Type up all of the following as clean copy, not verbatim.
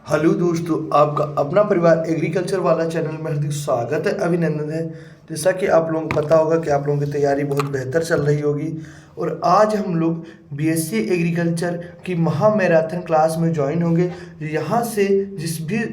Hello दोस्तों, आपका अपना परिवार एग्रीकल्चर वाला चैनल में हार्दिक स्वागत है, अभिनंदन है। जैसा कि आप लोगों को पता होगा कि आप लोगों की तैयारी बहुत बेहतर चल रही होगी और आज हम लोग बीएससी एग्रीकल्चर की महा मैराथन क्लास में ज्वाइन होंगे। यहाँ से जिस भी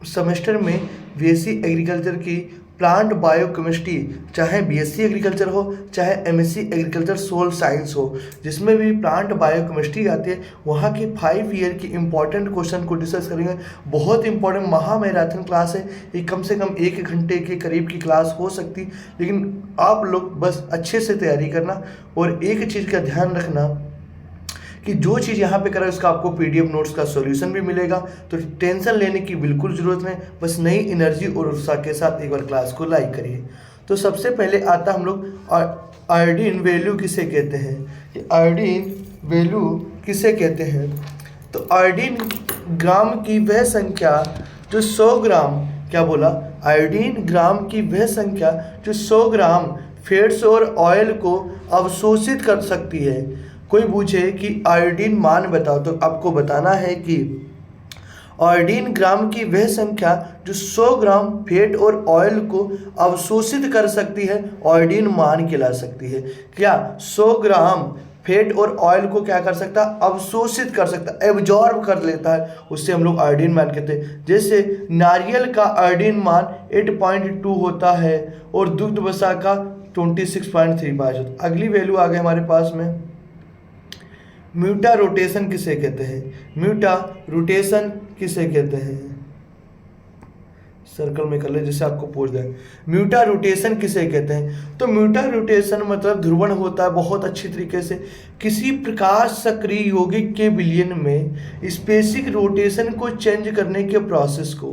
सेमेस्टर में बीएससी एग्रीकल्चर की प्लांट बायोकेमिस्ट्री, चाहे बीएससी एग्रीकल्चर हो चाहे एमएससी एग्रीकल्चर सोल साइंस हो, जिसमें भी प्लांट बायोकेमिस्ट्री आती है, वहाँ की 5 ईयर की इम्पॉर्टेंट क्वेश्चन को डिस्कस करेंगे। बहुत इंपॉर्टेंट महा मैराथन क्लास है ये, कम से कम 1 घंटे के करीब की क्लास हो सकती, लेकिन आप लोग बस अच्छे से तैयारी करना और एक चीज़ का ध्यान रखना कि जो चीज़ यहाँ पे करा है उसका आपको पीडीएफ नोट्स का सॉल्यूशन भी मिलेगा, तो टेंशन लेने की बिल्कुल ज़रूरत नहीं। बस नई एनर्जी और उत्साह के साथ एक बार क्लास को लाइक करिए। तो सबसे पहले आता हम लोग आयोडीन वैल्यू किसे कहते हैं। कि आयोडीन वैल्यू किसे कहते हैं, तो आयोडीन ग्राम की वह संख्या जो 100 ग्राम, क्या बोला, आयोडीन ग्राम की वह संख्या जो 100 ग्राम फैट्स और ऑयल को अवशोषित कर सकती है। कोई पूछे कि आयोडीन मान बताओ, तो आपको बताना है कि आयोडीन ग्राम की वह संख्या जो 100 ग्राम फैट और ऑयल को अवशोषित कर सकती है, आयोडीन मान कहला सकती है। क्या 100 ग्राम फैट और ऑयल को क्या कर सकता है, अवशोषित कर सकता है, एब्जॉर्ब कर लेता है, उससे हम लोग आयोडीन मान कहते हैं। जैसे नारियल का आयोडीन मान 8.2 होता है और दुग्ध वसा का 26.35 होता है। अगली वैल्यू आ गई हमारे पास में, म्यूटा रोटेशन किसे कहते हैं। म्यूटा रोटेशन किसे कहते हैं, सर्कल में कर ले जैसे आपको पूछ दे। म्यूटा रोटेशन किसे कहते हैं, तो म्यूटा रोटेशन मतलब ध्रुवण होता है बहुत अच्छी तरीके से। किसी प्रकाश सक्रिय यौगिक के विलयन में स्पेसिक रोटेशन को चेंज करने के प्रोसेस को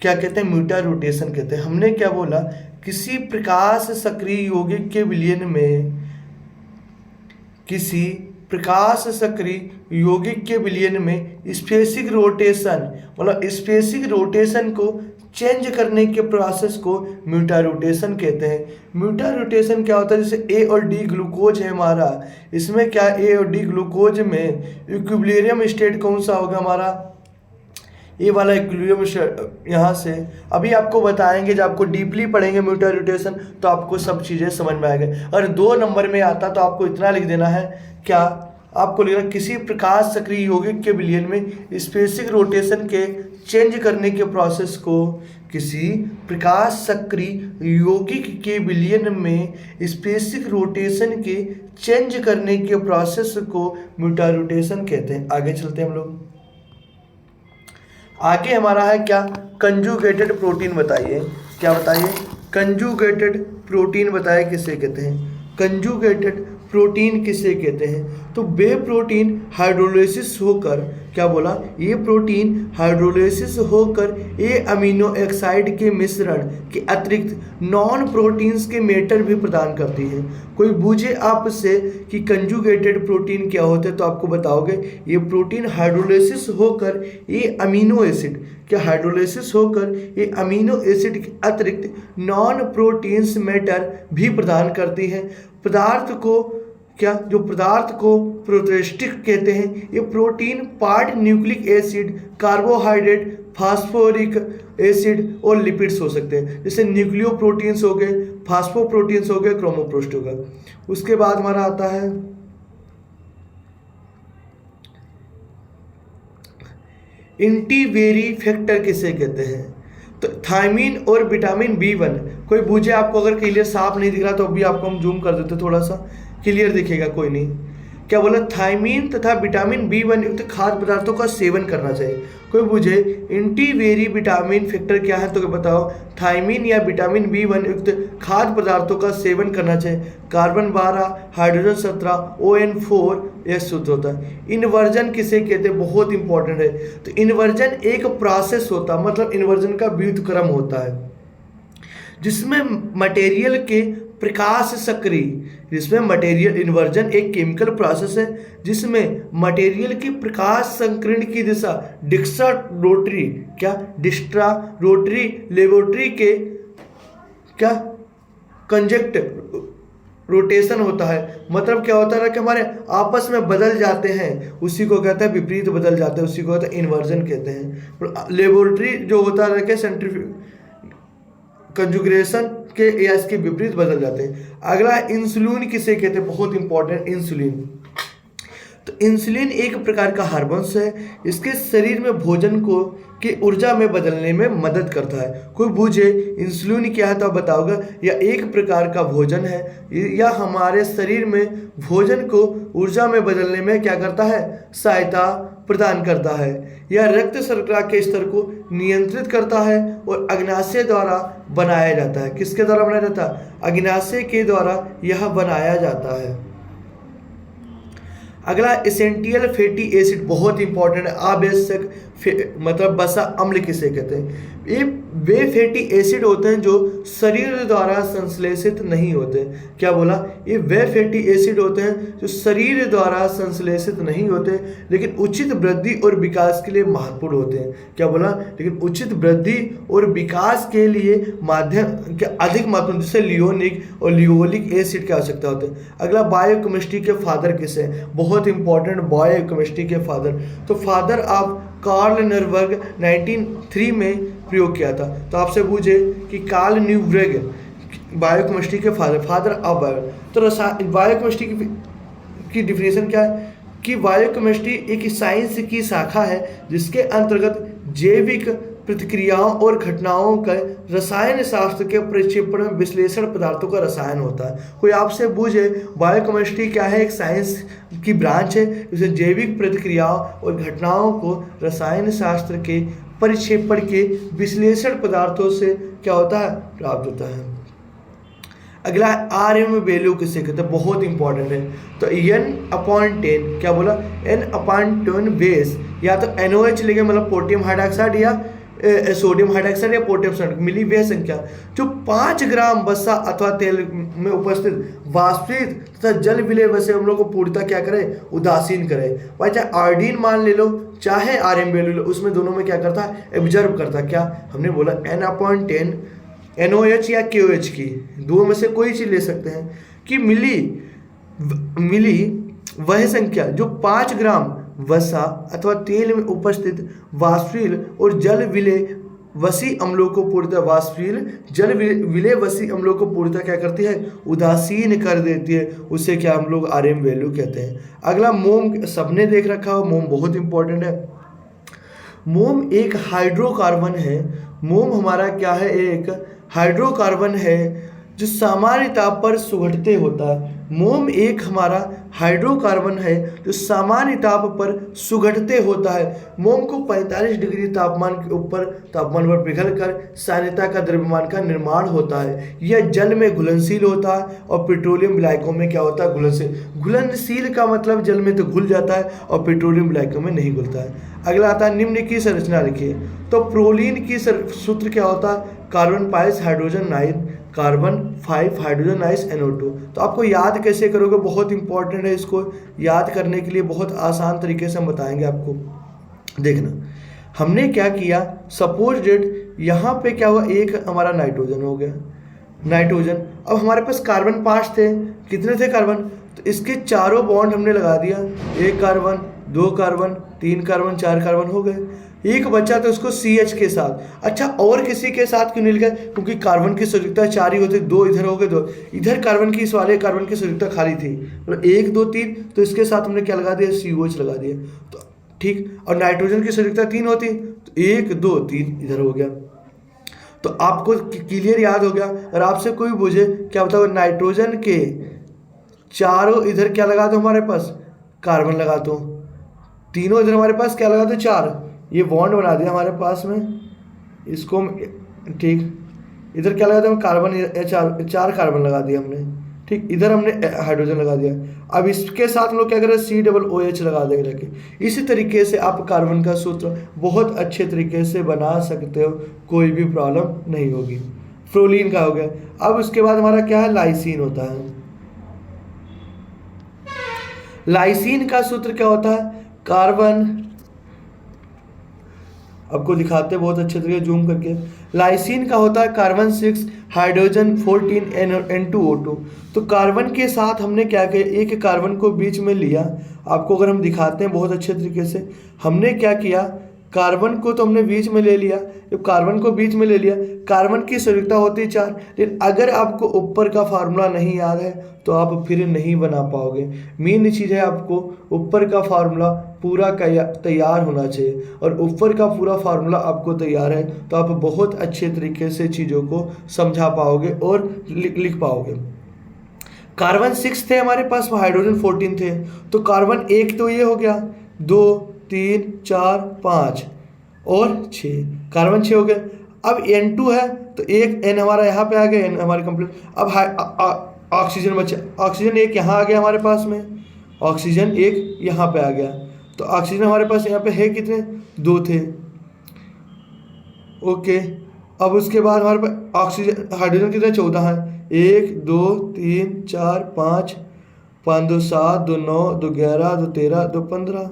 क्या कहते हैं, म्यूटा रोटेशन कहते हैं। हमने क्या बोला, किसी प्रकाश सक्रिय यौगिक के विलयन में, किसी प्रकाश सक्रिय यौगिक के विलयन में स्पेसिक रोटेशन, मतलब स्पेसिक रोटेशन को चेंज करने के प्रोसेस को म्यूटा रोटेशन कहते हैं। म्यूटा रोटेशन क्या होता है, जैसे ए और डी ग्लूकोज है हमारा, इसमें क्या ए और डी ग्लूकोज में इक्विलिब्रियम स्टेट कौन सा होगा हमारा, ये वाला इक्विलिब्रियम। यहाँ से अभी आपको बताएंगे, जब आपको डीपली पढ़ेंगे म्यूटा रोटेशन तो आपको सब चीज़ें समझ में आएंगे। और 2 नंबर में आता तो आपको इतना लिख देना है, क्या आपको लिखना, किसी प्रकाश सक्रिय यौगिक के विलयन में स्पेसिक रोटेशन के चेंज करने के प्रोसेस को, किसी प्रकाश सक्रिय यौगिक के विलयन में स्पेसिक रोटेशन के चेंज करने के प्रोसेस को म्यूटा रोटेशन कहते हैं। आगे चलते हैं हम लोग। आगे हमारा है क्या, कंजुगेटेड प्रोटीन बताइए। क्या बताइए, कंजुगेटेड प्रोटीन बताइए किसे कहते हैं। कंजुगेटेड प्रोटीन किसे कहते हैं, तो वे प्रोटीन हाइड्रोलाइसिस होकर, क्या बोला, ये प्रोटीन हाइड्रोलाइसिस होकर ए अमीनो ऑक्साइड के मिश्रण के अतिरिक्त नॉन प्रोटीन्स के मैटर भी प्रदान करती है। कोई पूछे आपसे कि कंजुगेटेड प्रोटीन क्या होते हैं, तो आपको बताओगे ये प्रोटीन हाइड्रोलाइसिस होकर ए अमीनो एसिड, क्या हाइड्रोलाइसिस होकर ये अमीनो एसिड के अतिरिक्त नॉन प्रोटीन्स मैटर भी प्रदान करती है। पदार्थ को, क्या, जो पदार्थ को प्रोस्टेटिक कहते हैं। ये protein part nucleic acid, carbohydrate, phosphoric acid और लिपिड्स हो सकते हैं। जैसे न्यूक्लियो प्रोटीन्स हो गए, फास्फोप्रोटीन्स हो गए, क्रोमोप्रोस्ट होगा। उसके बाद हमारा आता है एंटीवेरी फैक्टर किसे कहते हैं, तो थायमीन और विटामिन B1। कोई पूछे आपको, अगर क्लियर साफ नहीं दिख रहा तो अभी आपको हम जूम कर देते, थोड़ा सा क्लियर दिखेगा, कोई नहीं। क्या बोला, थायमीन तथा विटामिन B1 युक्त खाद्य पदार्थों का सेवन करना चाहिए। कोई पूछे एंटीवेरी विटामिन फैक्टर क्या है, तो बताओ, थायमीन या विटामिन B1 युक्त खाद्य पदार्थों का सेवन करना चाहिए। कार्बन 12, हाइड्रोजन 17, ON4 यह सूत्र होता है। इन्वर्जन किसे कहते हैं, बहुत इंपॉर्टेंट है। तो इन्वर्जन एक प्रोसेस होता है, मतलब इन्वर्जन का व्युत्क्रम होता है, जिसमें मटेरियल के प्रकाश सक्रिय, जिसमें मटेरियल, इन्वर्जन एक केमिकल प्रोसेस है जिसमें मटेरियल की प्रकाश संकीर्ण की दिशा डिक्सा रोटरी, क्या, डिस्ट्रा रोटरी लेबोरेटरी के, क्या, कंजक्ट रोटेशन होता है, मतलब क्या होता है ना कि हमारे आपस में बदल जाते हैं, उसी को कहते हैं विपरीत बदल जाते हैं, उसी को कहते हैं इन्वर्जन कहते हैं। लेबोरेटरी जो होता है कि सेंट्रीफ्यूज कंजुगेशन के या इसके विपरीत बदल जाते हैं। अगला इंसुलिन किसे कहते हैं, बहुत इंपॉर्टेंट, इंसुलिन। तो इंसुलिन एक प्रकार का हार्मोन्स है, इसके शरीर में भोजन को की ऊर्जा में बदलने में मदद करता है। कोई पूछे इंसुलिन क्या है तो आप बताओगे यह एक प्रकार का भोजन है, या हमारे शरीर में भोजन को ऊर्जा में बदलने में क्या करता है, सहायता प्रदान करता है। यह रक्त शर्करा के स्तर को नियंत्रित करता है और अग्नाशय द्वारा बनाया जाता है। किसके द्वारा बनाया जाता है, अग्नाशय के द्वारा यह बनाया जाता है। अगला एसेंशियल फैटी एसिड, बहुत इंपॉर्टेंट है, आवश्यक मतलब वसा अम्ल किसे कहते हैं। ये वे फैटी एसिड होते हैं जो शरीर द्वारा संश्लेषित नहीं होते। क्या बोला, ये वे फैटी एसिड होते हैं जो शरीर द्वारा संश्लेषित नहीं होते, लेकिन उचित वृद्धि और विकास के लिए महत्वपूर्ण होते हैं। क्या बोला, लेकिन उचित वृद्धि और विकास के लिए माध्यम के अधिक महत्वपूर्ण, जैसे लियोनिक और लियोलिक एसिड की आवश्यकता होती है। अगला बायोकेमिस्ट्री के फादर किसे हैं, बहुत इंपॉर्टेंट, बायोकेमिस्ट्री के फादर। तो फादर ऑफ कार्ल न्यूबर्ग 1903 में प्रयोग किया था। तो आपसे पूछे कि कार्ल न्यूबर्ग बायोकेमिस्ट्री के फादर ऑफ बायो, तो बायोकेमिस्ट्री की डिफिनेशन क्या है कि बायोकेमिस्ट्री एक साइंस की शाखा है जिसके अंतर्गत जैविक प्रतिक्रियाओं और घटनाओं का रसायन शास्त्र के प्रक्षेपण में विश्लेषण पदार्थों का रसायन होता है। कोई आपसे पूछे बायोकेमिस्ट्री क्या है, एक साइंस की ब्रांच है जिसे जैविक प्रतिक्रियाओं और घटनाओं को रसायन शास्त्र के परिक्षेपण के विश्लेषण पदार्थों से क्या होता है, प्राप्त होता है। अगला RM वैल्यू किसे कहते हैं, बहुत इंपॉर्टेंट है। तो N/10, क्या बोला, N/10 बेस, या तो NOH लेंगे मतलब पोटेशियम हाइड्रोक्साइड या सोडियम हाइड्रोक्साइड या पोटेशियम सल्फेट, मिली वह संख्या जो 5 ग्राम वसा अथवा तेल में उपस्थित वाष्पित तथा जल विलय वसे अम्लों को पूर्णतः क्या करे, उदासीन करे। भाई चाहे आयोडीन मान ले लो चाहे RM वैल्यू लो, उसमें दोनों में क्या करता है, एब्जॉर्ब करता है। क्या हमने बोला N/10 NOH या KOH की, दो में से कोई चीज ले सकते हैं, कि मिली वह संख्या जो 5 ग्राम वसा अथवा तेल में उपस्थित वाष्पशील और जल विलय वसी अम्लों को पूर्णतः वाष्पशील जल विलय वसी अम्लों को पूर्णतः क्या करती है, उदासीन कर देती है, उसे क्या हम लोग RM वैल्यू कहते हैं। अगला मोम, सबने देख रखा हो, मोम बहुत इंपॉर्टेंट है। मोम एक हाइड्रोकार्बन है। मोम हमारा क्या है, एक हाइड्रोकार्बन है जो सामान्य ताप पर सुगठते होता है। मोम एक हमारा हाइड्रोकार्बन है जो सामान्य ताप पर सुगठते होता है। मोम को 45 डिग्री तापमान पर पिघलकर सान्यता का द्रव्यमान का निर्माण होता है। यह जल में घुलनशील होता है और पेट्रोलियम विलायकों में क्या होता है, घुलनशील। घुलनशील का मतलब जल में तो घुल जाता है और पेट्रोलियम विलायकों में नहीं घुलता है। अगला आता है निम्न की संरचना लिखिए। तो प्रोलीन की सूत्र क्या होता है, carbon 5 hydrogen 9 carbon 5 hydrogen nice NO2। तो आपको याद कैसे करोगे, बहुत इंपॉर्टेंट है, इसको याद करने के लिए बहुत आसान तरीके से हम बताएंगे आपको। देखना हमने क्या किया, सपोज डेट यहाँ पे क्या हुआ, एक हमारा नाइट्रोजन हो गया, नाइट्रोजन। अब हमारे पास कार्बन 5 थे, कितने थे कार्बन, तो इसके चारों बॉन्ड हमने लगा दिया, 1 कार्बन 2 कार्बन 3 कार्बन 4 कार्बन हो गए। एक बचा तो उसको CH के साथ। अच्छा, और किसी के साथ क्यों नहीं लिखा, क्योंकि कार्बन की संयुक्ता 4 ही होती, 2 इधर हो गए, 2 इधर कार्बन की, इस वाले कार्बन की संयुक्ता खाली थी, तो 1 2 3, तो इसके साथ हमने क्या लगा दिया, COH लगा दिया। तो ठीक, और नाइट्रोजन की संयुक्ता 3 होती, तो 1 2 3 इधर हो गया। तो आपको क्लियर याद हो गया। और आपसे कोई पूछे क्या बताओ, नाइट्रोजन के चारों इधर क्या लगा दो, हमारे पास कार्बन लगा दो, तीनों इधर हमारे पास क्या लगा दो, 4, ये बॉन्ड बना दिया हमारे पास में, इसको ठीक, इधर क्या लगा दिया, कार्बन 4 कार्बन लगा दिया हमने, ठीक, इधर हमने हाइड्रोजन लगा दिया। अब इसके साथ हम लोग क्या करें, COOH लगा देंगे रखे। इसी तरीके से आप कार्बन का सूत्र बहुत अच्छे तरीके से बना सकते हो, कोई भी प्रॉब्लम नहीं होगी। फ्लोरीन का हो गया। अब उसके बाद हमारा क्या है, लाइसिन होता है। लाइसिन का सूत्र क्या होता है, कार्बन आपको दिखाते हैं बहुत अच्छे तरीके जूम करके। लाइसिन का होता है कार्बन 6 हाइड्रोजन 14 N2O2। तो कार्बन के साथ हमने क्या किया, एक कार्बन को बीच में लिया। आपको अगर हम दिखाते हैं बहुत अच्छे तरीके से, हमने क्या किया, कार्बन को तो हमने बीच में ले लिया। जब कार्बन को बीच में ले लिया, कार्बन की संयुक्ता होती है 4, लेकिन अगर आपको ऊपर का फार्मूला नहीं याद है तो आप फिर नहीं बना पाओगे। मेन चीज़ है आपको ऊपर का फार्मूला पूरा तैयार होना चाहिए, और ऊपर का पूरा फार्मूला आपको तैयार है तो आप बहुत अच्छे तरीके से चीज़ों को समझा पाओगे और लिख पाओगे। कार्बन 6 थे हमारे पास, हाइड्रोजन 14 थे, तो कार्बन 1 तो ये हो गया, 2 3 4 5 और 6, कार्बन 6 हो गया। अब N2 है तो एक N हमारा यहाँ पे आ गया, N हमारे कंप्लीट। अब ऑक्सीजन बचा, ऑक्सीजन एक यहाँ आ गया हमारे पास में, ऑक्सीजन एक यहाँ पे आ गया। तो ऑक्सीजन हमारे पास यहाँ पे है कितने, 2 थे। ओके, अब उसके बाद हमारे पास ऑक्सीजन हाइड्रोजन कितने, 14 है। 1 2 3 4 5, 5 2 7 2 9 2 11 2 13 2 15,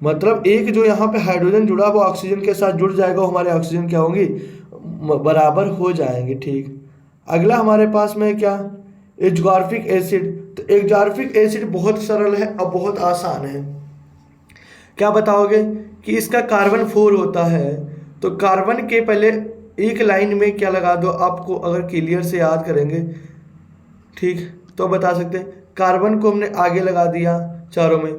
मतलब एक जो यहाँ पे हाइड्रोजन जुड़ा वो ऑक्सीजन के साथ जुड़ जाएगा, हमारे ऑक्सीजन क्या होंगी, बराबर हो जाएंगे। ठीक, अगला हमारे पास में क्या, एजॉर्फिक एसिड। तो एजॉर्फिक एसिड बहुत सरल है और बहुत आसान है। क्या बताओगे कि इसका कार्बन 4 होता है, तो कार्बन के पहले एक लाइन में क्या लगा दो, आपको अगर क्लियर से याद करेंगे ठीक तो बता सकते हैं। कार्बन को हमने आगे लगा दिया चारों में,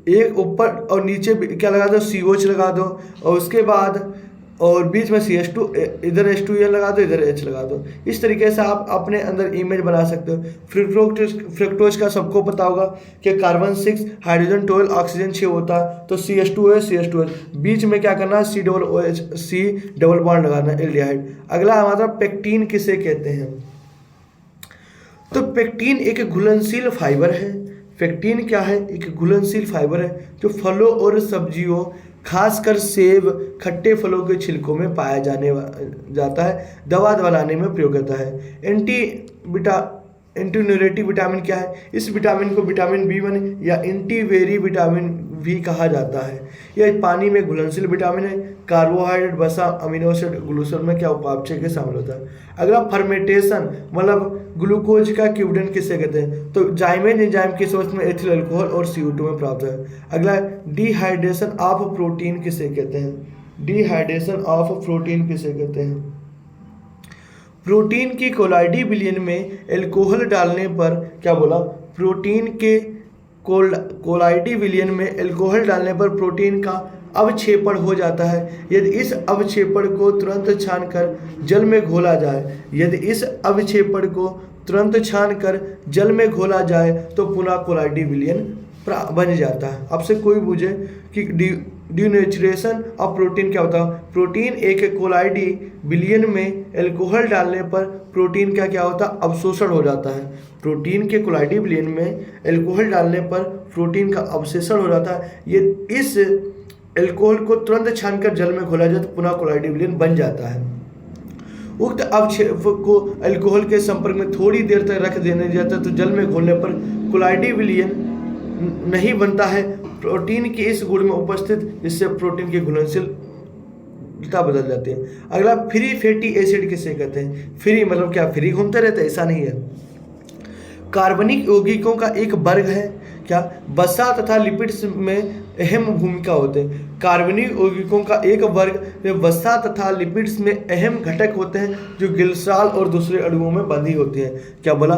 एक ऊपर और नीचे क्या लगा दो, COH लगा दो, और उसके बाद और बीच में CH2, इधर H2 लगा दो, इधर H लगा दो। इस तरीके से आप अपने अंदर इमेज बना सकते हो। फ्रुक्टोज का सबको पता होगा कि कार्बन 6 हाइड्रोजन 12 ऑक्सीजन 6 होता है, तो CH2OH बीच में क्या करना है, C डबल बॉन्ड लगाना, एल्डिहाइड। अगला हमारा पेक्टीन किसे कहते हैं, तो पेक्टीन एक घुलनशील फाइबर है। पेक्टीन क्या है, एक घुलनशील फाइबर है जो फलों और सब्जियों, खासकर सेब, खट्टे फलों के छिलकों में पाया जाता है। दवा बनाने में प्रयोग होता है। एंटीन्यूरेटिव विटामिन क्या है, इस विटामिन को विटामिन B1 या एंटीवेरी विटामिन भी कहा जाता है। यह पानी में घुलनशील विटामिन है। कार्बोहाइड्रेट, वसा, अमीनो एसिड, ग्लूकोज में क्या उपापचय के शामिल होता है। अगला फर्मेंटेशन, मतलब ग्लूकोज का क्यूबडन किसे कहते हैं, तो जाइमेज एंजाइम की सोच में एथिल अल्कोहल और CO2 में प्राप्त है। अगला डिहाइड्रेशन ऑफ प्रोटीन किसे कहते हैं, डिहाइड्रेशन ऑफ प्रोटीन किसे कहते हैं। प्रोटीन की कोलाइडी विलयन में अल्कोहल डालने पर, क्या बोला, प्रोटीन के कोलाइडी विलयन में अल्कोहल डालने पर प्रोटीन का अवक्षेपण हो जाता है। यदि इस अवक्षेपण को तुरंत छानकर जल में घोला जाए, यदि इस अवक्षेपण को तुरंत छानकर जल में घोला जाए तो पुनः कोलाइडी विलयन बन जाता है। आपसे कोई पूछे कि डिनेचुरेशन ऑफ प्रोटीन क्या होता है, प्रोटीन एक कोलाइडी विलयन में अल्कोहल डालने पर प्रोटीन का क्या होता है, अवशोषण हो जाता है। प्रोटीन के कोलाइडी विलयन में अल्कोहल डालने पर प्रोटीन का अवशोषण हो जाता है। ये इस अल्कोहल को तुरंत छानकर जल में घोला जाए तो पुनः कोलाइडी विलयन बन जाता है। उक्त अवक्षेप को अल्कोहल के संपर्क में थोड़ी देर तक रख देने जाता है तो जल में घोलने पर कोलाइडी विलयन नहीं बनता है। प्रोटीन की इस गुण में उपस्थित, जिससे प्रोटीन की घुलनशीलता बदल जाती है। अगला फ्री फैटी एसिड किसे कहते हैं, फ्री मतलब क्या, फ्री घूमते रहते, ऐसा नहीं है। कार्बनिक यौगिकों का एक वर्ग है, क्या, वसा तथा लिपिड्स में अहम भूमिका होते हैं। कार्बनिक यौगिकों का एक वर्ग में वसा तथा लिपिड्स में अहम घटक होते हैं जो गिल्साल और दूसरे अणुओं में बंधी होती हैं। क्या बोला,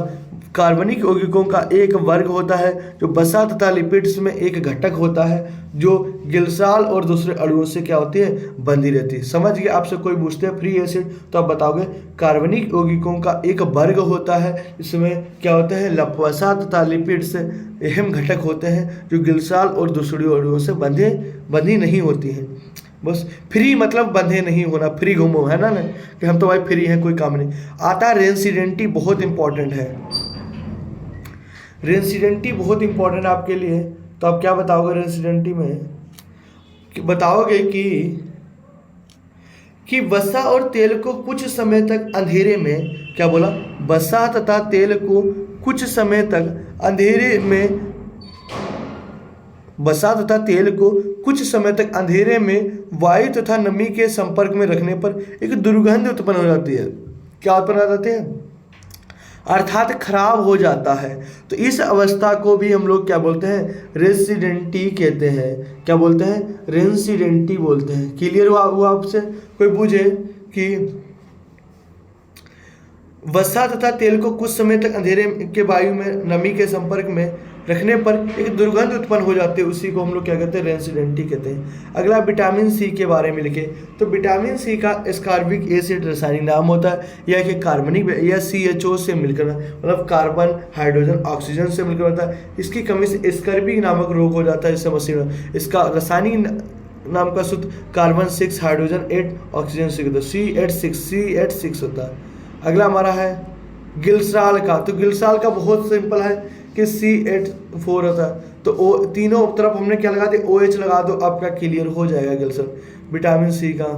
कार्बनिक यौगिकों का एक वर्ग होता है जो वसा तथा लिपिड्स में एक घटक होता है जो गिल्साल और दूसरे अणुओं से क्या होती है, बंधी रहती है। समझ गए, आपसे कोई पूछते हैं फ्री एसिड तो आप बताओगे कार्बनिक यौगिकों का एक वर्ग होता है, इसमें क्या होता है, वसा तथा लिपिड्स अहम घटक होते हैं जो गिल्साल और दूसरे अणुओं से बंधी नहीं होती हैं। बस फ्री मतलब बंधे नहीं होना, फ्री घूमो, है ना कि हम तो भाई फ्री हैं, कोई काम नहीं। आता रेंसिडेंटी, बहुत इंपॉर्टेंट है। रेंसिडेंटी बहुत इंपॉर्टेंट है आपके लिए, तो आप क्या बताओगे रेंसिडेंटी में, बताओगे कि वसा और तेल को कुछ समय तक अंधेरे में, क्या बोला, वसा तथा तेल को कुछ समय तक अंधेरे में वसा तथा तेल को कुछ समय तक अंधेरे में वायु तथा नमी के संपर्क में रखने पर एक दुर्गंध उत्पन्न हो जाती है। क्या उत्पन्न हो जाती है? अर्थात खराब हो जाता है। तो इस अवस्था को भी हम लोग क्या बोलते हैं? रेसिडेंटी कहते हैं। क्या बोलते हैं? रेसिडेंटी बोलते हैं। क्लियर हुआ आपसे? कोई पूछे कि वसा तथा तेल को कुछ समय तक अंधेरे के वायु में नमी के संपर्क में रखने पर एक दुर्गंध उत्पन्न हो जाती है, उसी को हम लोग क्या कहते हैं? रेसिडेंटी कहते हैं। अगला विटामिन सी के बारे में लिखे। तो विटामिन सी का एस्कॉर्बिक एसिड रासायनिक नाम होता है, यह कि कार्बनिक या CHO से मिलकर, मतलब कार्बन हाइड्रोजन ऑक्सीजन से मिलकर होता है। इसकी कमी से एस्कॉर्बिक नामक रोग हो जाता है, इससे मशीन। इसका रासायनिक नाम का सूत्र कार्बन 6 हाइड्रोजन 8 ऑक्सीजन 6 C8 6 होता है। अगला हमारा है गिल्सराल का। तो गिल्सराल का बहुत सिंपल है कि C8 होता है। तो तीनों तरफ हमने क्या लगा दिया? OH लगा दो, आपका क्लियर हो जाएगा गिल्सराल। विटामिन सी का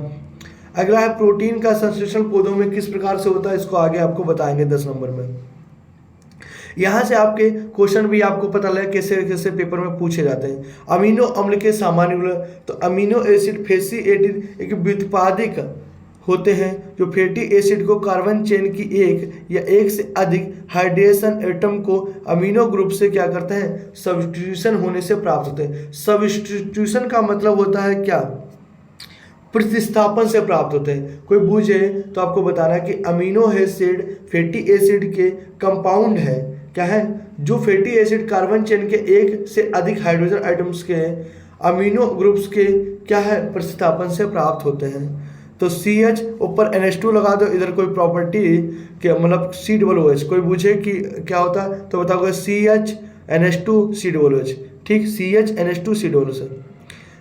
अगला है प्रोटीन का संश्लेषण पौधों में किस प्रकार से होता है, इसको आगे आपको बताएंगे 10 नंबर में। यहाँ से आपके क्वेश्चन भी आपको पता लगे कैसे कैसे पेपर में पूछे जाते हैं। अमीनो अम्ल के सामान्य गुण। तो अमीनो एसिड फैटी एसिड एक व्युत्पादिक होते हैं जो फैटी एसिड को कार्बन चेन की एक या एक से अधिक हाइड्रोजन एटम को अमीनो ग्रुप से क्या करते हैं? सब्स्टिट्यूशन होने से प्राप्त होते हैं। सब्स्टिट्यूशन का मतलब होता है क्या? प्रतिस्थापन से प्राप्त होते हैं। कोई पूछे तो आपको बताना है कि अमीनो एसिड फैटी एसिड के कंपाउंड है। क्या है? जो फैटी एसिड कार्बन चेन के एक से अधिक हाइड्रोजन आइटम्स के अमीनो ग्रुप्स के क्या है? प्रतिस्थापन से प्राप्त होते हैं। तो CH ऊपर NH2 लगा दो, इधर कोई प्रॉपर्टी के मतलब C OH। कोई पूछे कि क्या होता है तो बताओगे CH NH2 C OH। ठीक, CH NH2 C OH।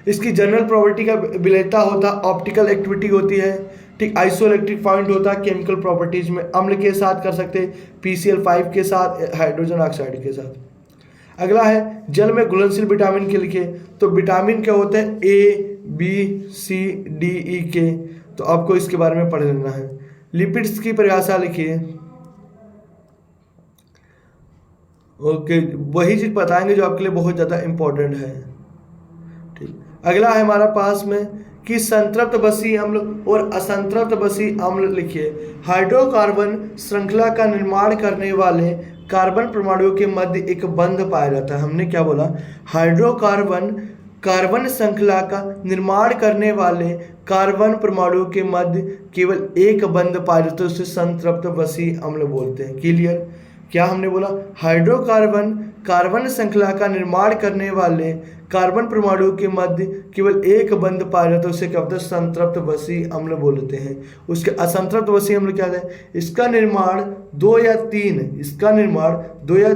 इसकी जनरल प्रॉपर्टी का विलेयता होता है, ऑप्टिकल एक्टिविटी होती है। ठीक, आइसोइलेक्ट्रिक पॉइंट होता है केमिकल प्रॉपर्टीज में। अम्ल के साथ कर सकते हैं, PCl5 के साथ, हाइड्रोजन ऑक्साइड के साथ। अगला है जल में घुलनशील विटामिन के लिखे। तो विटामिन क्या होते हैं? A B C D E K। तो आपको इसके बारे में पढ़ लेना है। लिपिड्स की परिभाषा लिखिए। ओके, वही चीज बताएंगे जो आपके लिए बहुत ज्यादा इंपॉर्टेंट है। ठीक, अगला है हमारा पास में कि संतृप्त बसी अम्ल और असंतृप्त बसी अम्ल लिखिए। हाइड्रोकार्बन श्रृंखला का निर्माण करने वाले कार्बन परमाणुओं के मध्य एक बंध पाया जाता है। हमने क्या बोला? हाइड्रोकार्बन कार्बन श्रृंखला का निर्माण करने वाले कार्बन परमाणुओं के मध्य केवल एक बंध पाया जाता है, उसे संतृप्त बसी अम्ल बोलते हैं। क्लियर? क्या हमने बोला? हाइड्रोकार्बन कार्बन श्रृंखला का निर्माण करने वाले कार्बन परमाणुओं के मध्य केवल एक बंध पाया जाता है, उसे क्या होता है? संतृप्त बसी अम्ल बोलते हैं। उसके असंतृप्त बसी अम्ल क्या है? इसका निर्माण 2 या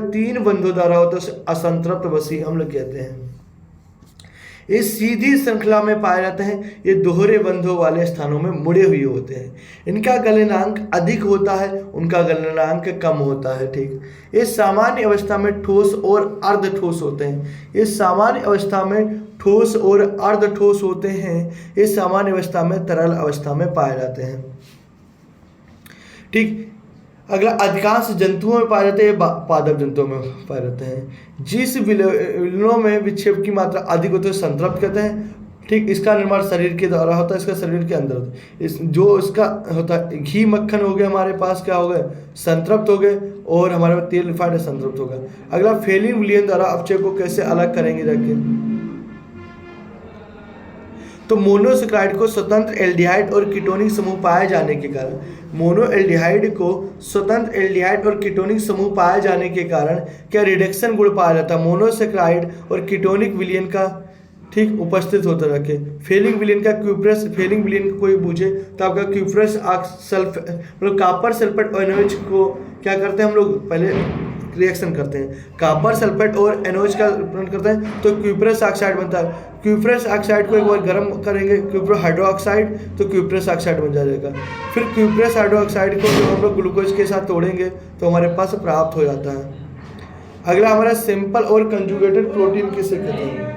3 बंधों द्वारा होता है, उसे असंतृप्त बसी अम्ल कहते हैं। ये सीधी श्रृंखला में पाए जाते हैं। ये दोहरे बंधों वाले स्थानों में मुड़े हुए होते हैं। इनका गलनांक अधिक होता है, उनका गलनांक कम होता है। ठीक, ये सामान्य अवस्था में ठोस और अर्ध ठोस होते हैं। ये सामान्य अवस्था में ठोस और अर्ध ठोस होते हैं। ये सामान्य अवस्था में तरल अवस्था में पाए जाते हैं। ठीक, अगला अधिकांश जंतुओं में पाए जाते हैं, पादप जंतुओं में पाए जाते हैं। जिस विलयनों में विक्षेप की मात्रा अधिक होती है संतृप्त कहते हैं। ठीक, इसका निर्माण शरीर के द्वारा होता है, इसका शरीर के अंदर होता है। जो इसका होता है घी मक्खन हो गया हमारे पास, क्या हो गए? संतृप्त हो गए। और हमारे पास तेल रिफाइंड संतृप्त हो गया। अगला फेलिन विलयन द्वारा अपचय को कैसे अलग करेंगे जाके? तो मोनोसेक्राइड को स्वतंत्र एल्डिहाइड और कीटोनिक समूह पाए जाने के कारण, मोनो एल्डिहाइड को स्वतंत्र एल्डिहाइड और कीटोनिक समूह पाए जाने के कारण क्या रिडक्शन गुण पाया जाता है? मोनोसेक्राइड और कीटोनिक विलयन का ठीक उपस्थित होता रखे। फेलिंग विलयन का क्यूप्रस, फेलिंग विलयन कोई पूछे तो आपका क्यूप्रस मतलब कॉपर सल्फेट और NaOH को क्या करते हैं हम लोग? पहले रिएक्शन करते हैं, कॉपर सल्फेट और NaOH का प्रोडक्ट करते हैं तो क्यूप्रस ऑक्साइड बनता है। क्यूप्रस ऑक्साइड को एक बार गर्म करेंगे, क्यूप्रो हाइड्रोक्साइड, तो क्यूप्रस ऑक्साइड बन जाएगा। फिर क्यूप्रस हाइड्रोक्साइड को जब हम लोग ग्लूकोज के साथ तोड़ेंगे तो हमारे पास प्राप्त हो जाता है। अगला हमारा सिंपल और कंजुगेटेड प्रोटीन किसे कहते हैं?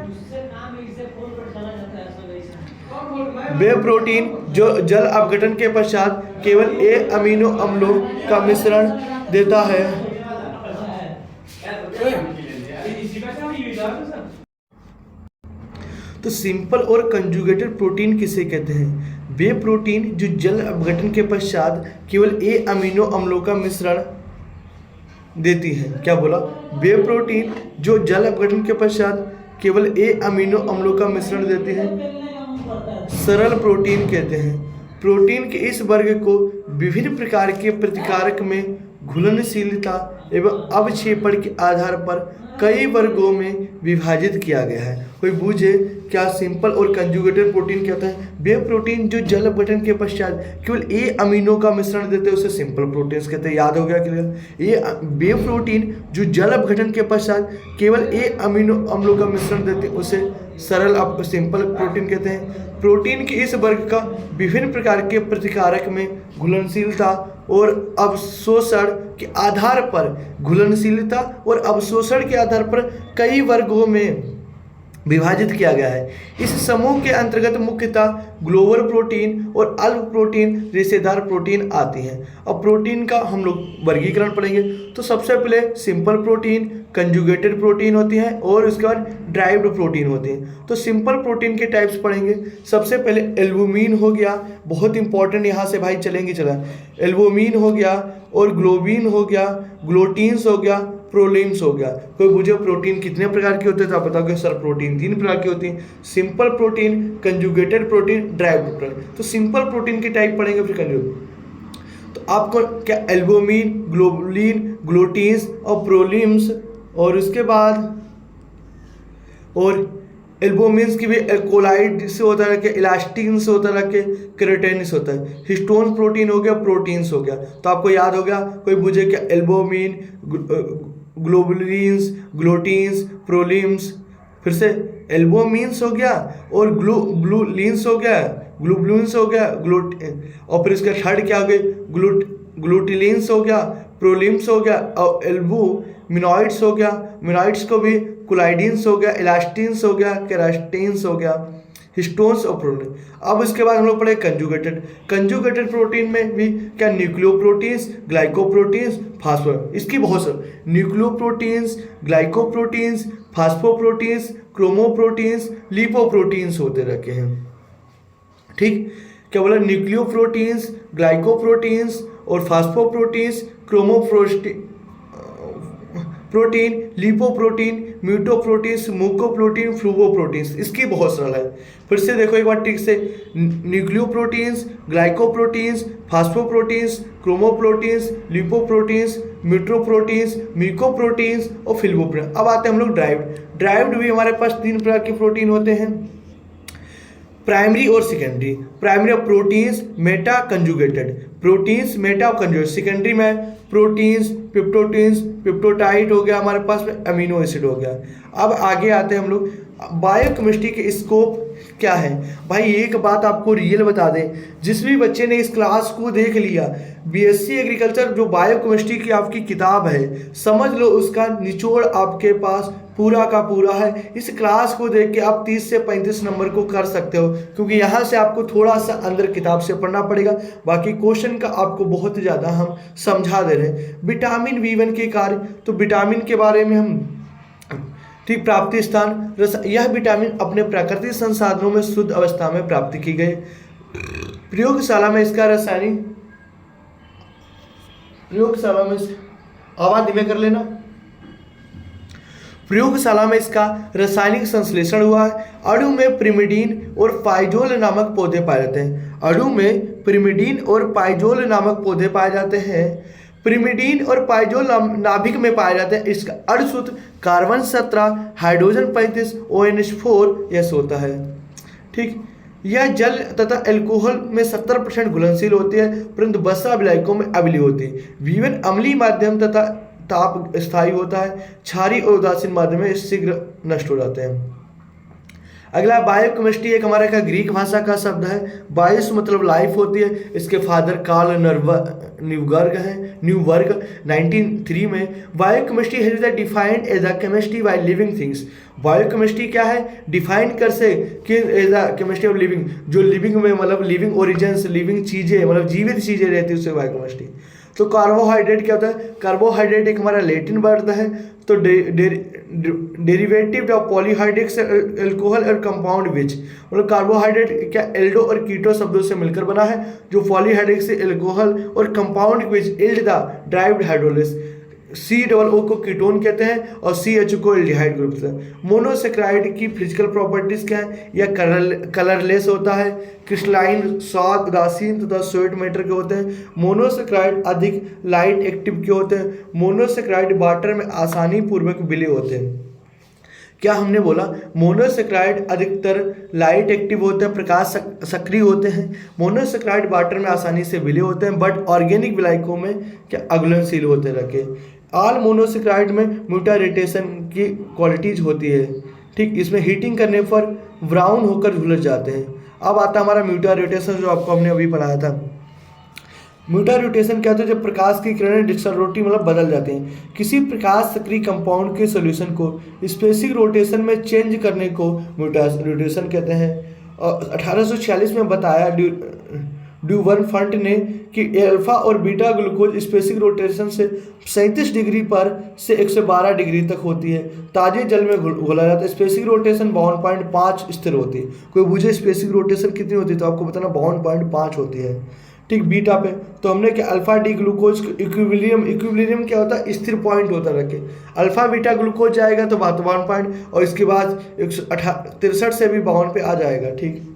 वे प्रोटीन जो जल अपघटन के पश्चात केवल एक अमीनो अम्लों का मिश्रण देता है। तो सिंपल और कंजुगेटेड प्रोटीन किसे कहते हैं? वे प्रोटीन जो जल अपघटन के पश्चात केवल ए अमीनो अम्लों का मिश्रण देती है। क्या बोला? वे प्रोटीन जो जल अपघटन के पश्चात केवल ए अमीनो अम्लों का मिश्रण देती है, सरल प्रोटीन कहते हैं। प्रोटीन के इस वर्ग को विभिन्न प्रकार के प्रतिकारक में घुलनशीलता एवं अवक्षेपण के आधार पर कई वर्गों में विभाजित किया गया है। कोई बूझे क्या सिंपल और कंजुगेटेड प्रोटीन कहते हैं? वे प्रोटीन जो जल अपघटन के पश्चात केवल ए अमीनो का मिश्रण देते हैं उसे सिंपल प्रोटीन्स कहते हैं। याद हो गया क्लियर? ये वे प्रोटीन जो जल अपघटन के पश्चात केवल ए अमीनो अम्लों का मिश्रण देते हैं उसे सरल सिंपल प्रोटीन कहते हैं। प्रोटीन के इस वर्ग का विभिन्न प्रकार के प्रतिकारक में घुलनशीलता और अवशोषण के आधार पर कई वर्गों में विभाजित किया गया है। इस समूह के अंतर्गत मुख्यतः ग्लोबल प्रोटीन और अल्प प्रोटीन रेशेदार प्रोटीन आती हैं। अब प्रोटीन का हम लोग वर्गीकरण पढ़ेंगे। तो सबसे पहले सिंपल प्रोटीन, कंजुगेटेड प्रोटीन होती हैं और उसके बाद ड्राइव्ड प्रोटीन होती हैं। तो सिंपल प्रोटीन के टाइप्स पढ़ेंगे। सबसे पहले एल्बुमिन हो गया, बहुत इंपॉर्टेंट, यहाँ से भाई चलेंगे चला। एल्बुमिन हो गया और ग्लोबिन हो गया, ग्लोटीन्स हो गया, प्रोलिम्स हो गया। कोई पूछे प्रोटीन कितने प्रकार के होते हैं तो आप बताओगे सर प्रोटीन 3 प्रकार की होती हैं, simple protein, conjugated protein, derived protein. तो सिंपल प्रोटीन के टाइप पढ़ेंगे फिर कंजुगेटेड। तो आपको क्या एल्बुमिन, ग्लोबुलिन, ग्लोटीन्स और प्रोलिम्स, और उसके बाद और एल्बुमिन्स की भी कोलाइड से होता है, इलास्टिन से होता है, केराटिन से होता है। हिस्टोन प्रोटीन हो गया, प्रोटीन्स हो गया। तो आपको याद हो गया। कोई पूछे क्या एल्बुमिन, ग्लोबुलिन्स, ग्लोटीन्स, प्रोलिम्स, फिर से एल्बुमिन्स हो गया और ग्लोबुलिन्स हो गया, और फिर इसका थर्ड क्या हो गया? ग्लूटिलिन्स हो गया, प्रोलिम्स हो गया और एल्बुमिनॉइड्स हो गया। मिनॉइड्स को भी कोलाइडिन्स हो गया, इलास्टिन्स हो गया, केराटिन्स हो गया, हिस्टोन्स और प्रोटीन। अब इसके बाद हम लोग पढ़े कंजुगेटेड प्रोटीन में भी क्या न्यूक्लियोप्रोटीन्स, ग्लाइकोप्रोटीन्स, फास्फो, इसकी बहुत सारे न्यूक्लियोप्रोटीन्स, ग्लाइकोप्रोटीन्स, फास्फोप्रोटीन्स, क्रोमोप्रोटीन्स, लिपोप्रोटीन्स होते रखे हैं। ठीक, क्या बोला? न्यूक्लियोप्रोटीन्स, ग्लाइकोप्रोटीन्स और फास्फोप्रोटीन्स, प्रोटीन, लिपोप्रोटीन, म्यूटोप्रोटीन्स, मुकोप्रोटीन, फ्लूवोप्रोटीन्स, इसकी बहुत सरल है। फिर से देखो एक बार ठीक से, न्यूक्लियोप्रोटीन्स, ग्लाइकोप्रोटीन्स, फास्फोप्रोटीन्स, क्रोमोप्रोटीन्स, लिपोप्रोटीन्स, म्यूटोप्रोटीन्स, म्यूकोप्रोटीन्स और फ्लूवोप्रोटीन। अब आते हैं हम लोग ड्राइव्ड भी हमारे पास 3 प्रकार के प्रोटीन होते हैं, प्राइमरी और secondary. Primary of proteins, Meta, conjugated. Proteins, Meta और कंजुगेटेड। सेकेंडरी में प्रोटीन्स, पिप्टोटाइड हो गया हमारे पास में, अमीनो एसिड हो गया। अब आगे आते हैं हम लोग बायोकेमिस्ट्री के स्कोप क्या है। भाई एक बात आपको रियल बता दें, जिस भी बच्चे ने इस क्लास को देख लिया, बीएससी एग्रीकल्चर जो बायोकेमिस्ट्री की आपकी किताब है, समझ लो उसका निचोड़ आपके पास पूरा का पूरा है। इस क्लास को देख के आप 30 से 35 नंबर को कर सकते हो, क्योंकि यहाँ से आपको थोड़ा सा अंदर किताब से पढ़ना पड़ेगा, बाकी क्वेश्चन का आपको बहुत ज़्यादा हम समझा दे रहे हैं। विटामिन B1 के कार्य, तो विटामिन के बारे में हम ठीक, प्राप्ति स्थान, यह विटामिन अपने प्राकृतिक संसाधनों में शुद्ध अवस्था में प्राप्त की गई। प्रयोगशाला में इसका आवाज धीमे कर लेना। प्रयोगशाला में इसका रासायनिक संश्लेषण हुआ है। अणु में पिरिमिडीन और पाइजोल नामक पौधे पाए जाते हैं। अणु में पिरिमिडीन और पाइजोल नामक पौधे पाए जाते हैं। पिरिमिडीन और पाइजोल नाभिक में पाए जाते हैं। इसका अणुसूत्र कार्बन 17, हाइड्रोजन 35, ONH4 होता है। ठीक, यह जल तथा अल्कोहल में 70% घुलनशील होती है, परंतु वसा विलायकों में अम्लीय होती है। V1 अम्लीय माध्यम तथा ताप स्थायी होता है। क्षारीय और उदासीन माध्यम में शीघ्र नष्ट हो जाते हैं। अगला बायोकेमिस्ट्री एक हमारे का ग्रीक भाषा का शब्द है। बायोस मतलब लाइफ होती है। इसके फादर कार्ल न्यूबर्ग हैं। 1903 में biochemistry has the defined as the chemistry by living things. Biochemistry क्या है? डिफाइन कर से कि as the chemistry of living, जो लिविंग में मतलब लिविंग ओरिजिन्स, लिविंग चीज़ें मतलब जीवित चीज़ें रहती है उससे बायोकेमिस्ट्री। तो कार्बोहाइड्रेट क्या होता है? कार्बोहाइड्रेट एक हमारा लैटिन वर्ड है। तो डेरिवेटिव ऑफ पॉलीहाइड्रेट्स अल्कोहल और कंपाउंड विच, मतलब कार्बोहाइड्रेट क्या एल्डो और कीटो शब्दों से मिलकर बना है, जो पॉलीहाइड्रेट से अल्कोहल और compound which yield the derived hydrolysis. COO को कीटोन कहते हैं और CH को एल्डिहाइड ग्रुप से। मोनोसेक्राइड की फिजिकल प्रॉपर्टीज क्या है? यह कलरलेस होता है, क्रिस्टलाइन, स्वाद उदासीन तथा स्वीट मैटर के होते हैं। मोनोसेक्राइड अधिक लाइट एक्टिव के होते हैं। मोनोसेक्राइड वाटर में आसानी पूर्वक विलय होते हैं। क्या हमने बोला? मोनोसेक्राइड अधिकतर लाइट एक्टिव होते हैं, प्रकाश सक्रिय होते हैं। मोनोसेक्राइड वाटर में आसानी से विलय होते हैं, बट ऑर्गेनिक विलायकों में क्या अघुलनशील होते रखे। ऑल मोनोसेक्राइड में म्यूटारेटेशन की क्वालिटीज होती है, ठीक। इसमें हीटिंग करने पर ब्राउन होकर झुलस जाते हैं। अब आता है हमारा म्यूटारेटेशन, जो आपको हमने अभी पढ़ाया था। म्यूटारेटेशन क्या होता है? जब प्रकाश की किरणें डिस्टोर्टी मतलब बदल जाती हैं। किसी प्रकाश सक्रिय कंपाउंड के सॉल्यूशन को स्पेसिफिक रोटेशन में चेंज करने को म्यूटारेटेशन कहते हैं। और 1846 में बताया ड्यूवरफंट ने कि अल्फा और बीटा ग्लूकोज स्पेसिफिक रोटेशन से 37 डिग्री पर से 112 डिग्री तक होती है। ताजे जल में घोला जाता है। स्पेसिफिक रोटेशन 52.5 स्थिर होती है। कोई पूछे स्पेसिफिक रोटेशन कितनी होती है तो आपको बताना 52.5 होती है, ठीक। बीटा पे तो हमने क्या अल्फा डी ग्लूकोज इक्विलिब्रियम क्या होता है? स्थिर पॉइंट होता रखे। अल्फा बीटा ग्लूकोज जाएगा तो 52 पॉइंट, और इसके बाद 163 से भी 52 पे आ जाएगा, ठीक।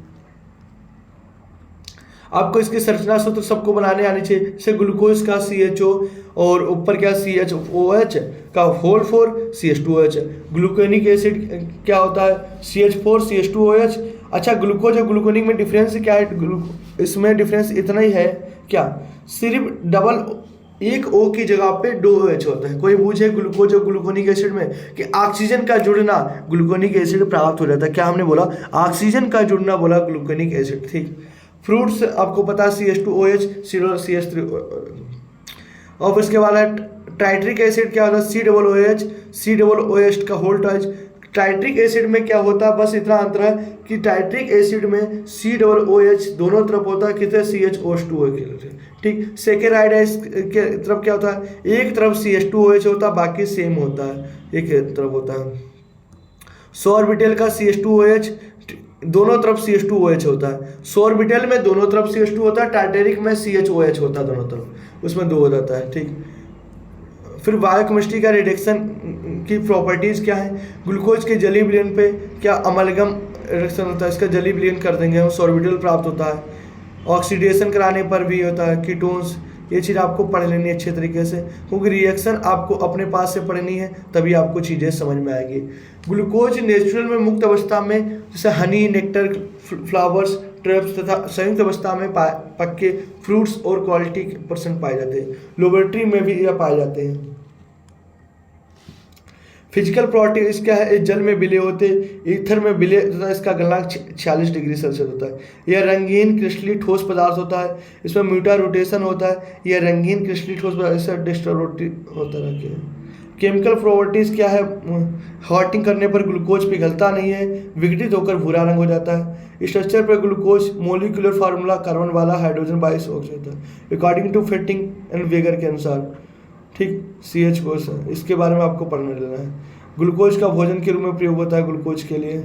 आपको इसकी संरचना सूत्र सबको बनाने आनी चाहिए। जैसे ग्लूकोज का CHO और ऊपर क्या CHOH का होल 4 CH2OH। ग्लूकोनिक एसिड क्या होता है? CH4 CH2OH। अच्छा, ग्लूकोज और ग्लूकोनिक में डिफरेंस क्या है? इसमें डिफरेंस इतना ही है क्या, सिर्फ डबल एक O की जगह पे 2 OH होता है। कोई पूछे ग्लूकोज और ग्लूकोनिक एसिड में कि ऑक्सीजन का जुड़ना ग्लूकोनिक एसिड प्राप्त हो जाता है। क्या हमने बोला? ऑक्सीजन का जुड़ना बोला ग्लूकोनिक एसिड, ठीक। फ्रूट्स आपको पता है CH2OH CH3, और इसके बाद है टाइट्रिक एसिड क्या होता है? COOH का होल टॉइज। टाइट्रिक एसिड में क्या होता है? बस इतना अंतर है कि टाइट्रिक एसिड में COOH दोनों तरफ होता है, कितने CHO2 के, ठीक। सेकेराइड के तरफ क्या होता है? एक तरफ CH2OH होता है, बाकी सेम होता है, एक तरफ होता है। सॉर्बिटल का CH2OH दोनों तरफ CH2OH होता है। सॉर्बिटल में दोनों तरफ CH2 होता है, टाइटेरिक में CHOH होता है दोनों तरफ, उसमें 2 हो जाता है, ठीक। फिर बायोकेमिस्ट्री का रिडक्शन की प्रॉपर्टीज क्या है? ग्लूकोज के जलीय विलयन पे क्या अमलगम रिडक्शन होता है, इसका जलीय विलयन कर देंगे हम, सॉर्बिटल प्राप्त होता है। ऑक्सीडेशन कराने पर भी होता है कीटोन्स। ये चीज़ आपको पढ़ लेनी है अच्छे तरीके से, क्योंकि रिएक्शन आपको अपने पास से पढ़नी है, तभी आपको चीज़ें समझ में आएगी। ग्लूकोज नेचुरल में मुक्त अवस्था में, जैसे हनी, नेक्टर, फ्लावर्स, ट्रेप्स तथा संयुक्त अवस्था में पक्के फ्रूट्स और क्वालिटी % पाए जाते हैं। लेबोरेटरी में भी यह पाए जाते हैं। फिजिकल प्रॉपर्टीज क्या है? जल में विलय होते, ईथर में विलय तथा इसका गलनांक 46 डिग्री सेल्सियस होता है। यह रंगीन क्रिस्टलीय ठोस पदार्थ होता है। इसमें म्यूटा रोटेशन होता है। यह रंगीन क्रिस्टलीय ठोस पदार्थ डिस्टोरोटी होता है। केमिकल प्रॉपर्टीज क्या है? हॉटिंग करने पर ग्लूकोज पिघलता नहीं है, विघटित होकर भूरा रंग हो जाता है। स्ट्रक्चर पर ग्लूकोज मोलिकुलर फार्मूला कार्बन वाला हाइड्रोजन 22 ऑक्सीजन होता है, अकॉर्डिंग टू फिटिंग एंड वेगर के अनुसार, ठीक। CH कोश इसके बारे में आपको पढ़ने लेना है। ग्लूकोज का भोजन के रूप में प्रयोग होता है ग्लूकोज के लिए,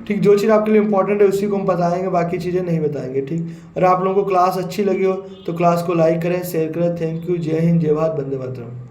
ठीक। जो चीज़ आपके लिए इंपॉर्टेंट है उसी को हम बताएंगे, बाकी चीज़ें नहीं बताएंगे, ठीक। अगर आप लोगों को क्लास अच्छी लगी हो तो क्लास को लाइक करें, शेयर करें। Thank you. जय हिंद, जय भारत, वंदे मातरम।